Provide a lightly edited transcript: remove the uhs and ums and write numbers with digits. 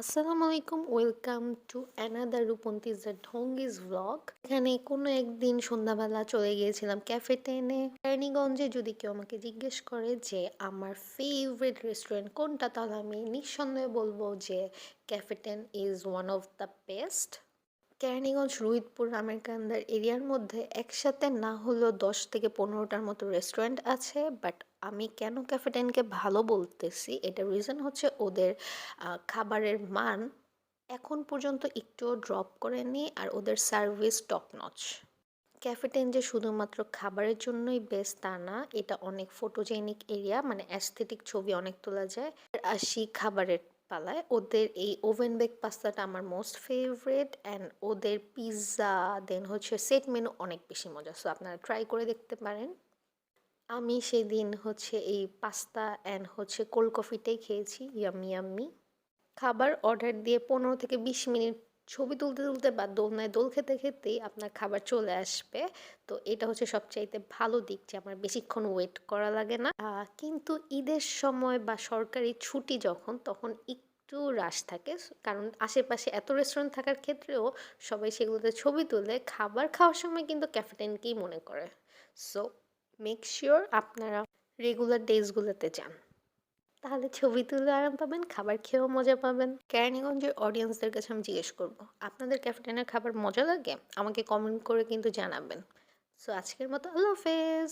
আসসালামু আলাইকুম, welcome to another রূপন্তিজ দ্য ঢঙ্গিজ ভ্লগ। এখানে কোনো একদিন সন্ধ্যাবেলা চলে গিয়েছিলাম ক্যাফে টেনে কেরানীগঞ্জে। যদি কেউ আমাকে জিজ্ঞেস করে যে আমার ফেভারিট রেস্টুরেন্ট কোনটা, তাহলে আমি নিঃসন্দেহে বলবো যে cafe ten is one of the best. Keraniganj Ruhitpur আমেরিকানদের এরিয়ার মধ্যে একসাথে না হলেও 10 থেকে 15টার মতো রেস্টুরেন্ট আছে। বাট আমি কেন ক্যাফে টেনকে ভালো বলতেছি, এটা রিজন হচ্ছে ওদের খাবারের মান এখন পর্যন্ত একটুও ড্রপ করেনি, আর ওদের service top notch. Cafe ten যে শুধুমাত্র খাবারের জন্যই বেস্ট তা না, এটা অনেক ফটোজেনিক এরিয়া, মানে অ্যাস্থেটিক ছবি অনেক তোলা যায়। আসি খাবারের পালায়, ওদের এই ওভেন বেক পাস্তাটা আমার মোস্ট ফেভারিট, অ্যান্ড ওদের পিৎজা দেন হচ্ছে সেট মেনু অনেক বেশি মজা, সো আপনারা ট্রাই করে দেখতে পারেন। আমি সেদিন হচ্ছে এই পাস্তা অ্যান্ড হচ্ছে কোল্ড কফিটাই খেয়েছি, ইয়াম্মি ইয়াম্মি। খাবার অর্ডার দিয়ে 15 থেকে 20 মিনিট ছবি তুলতে তুলতে বা দোলনায় দোল খেতে খেতেই আপনার খাবার চলে আসবে। তো এটা হচ্ছে সবচাইতে ভালো দিক যে আমার বেশিক্ষণ ওয়েট করা লাগে না। কিন্তু ঈদের সময় বা সরকারি ছুটি যখন, তখন একটু রাশ থাকে, কারণ আশেপাশে এত রেস্টুরেন্ট থাকার ক্ষেত্রেও সবাই সেগুলোতে ছবি তুলে খাবার খাওয়ার সময় কিন্তু ক্যাফেটেনকেই মনে করে। সো মেক শিওর আপনারা রেগুলার ডেজগুলোতে যান, তাহলে ছবি তুলে আরাম পাবেন, খাবার খেয়েও মজা পাবেন। কেরানীগঞ্জের অডিয়েন্সদের কাছে আমি জিজ্ঞেস করবো, আপনাদের ক্যাফেটেরিয়ার খাবার মজা লাগে? আমাকে কমেন্ট করে কিন্তু জানাবেন। সো আজকের মতো আল্লাহ হাফেজ।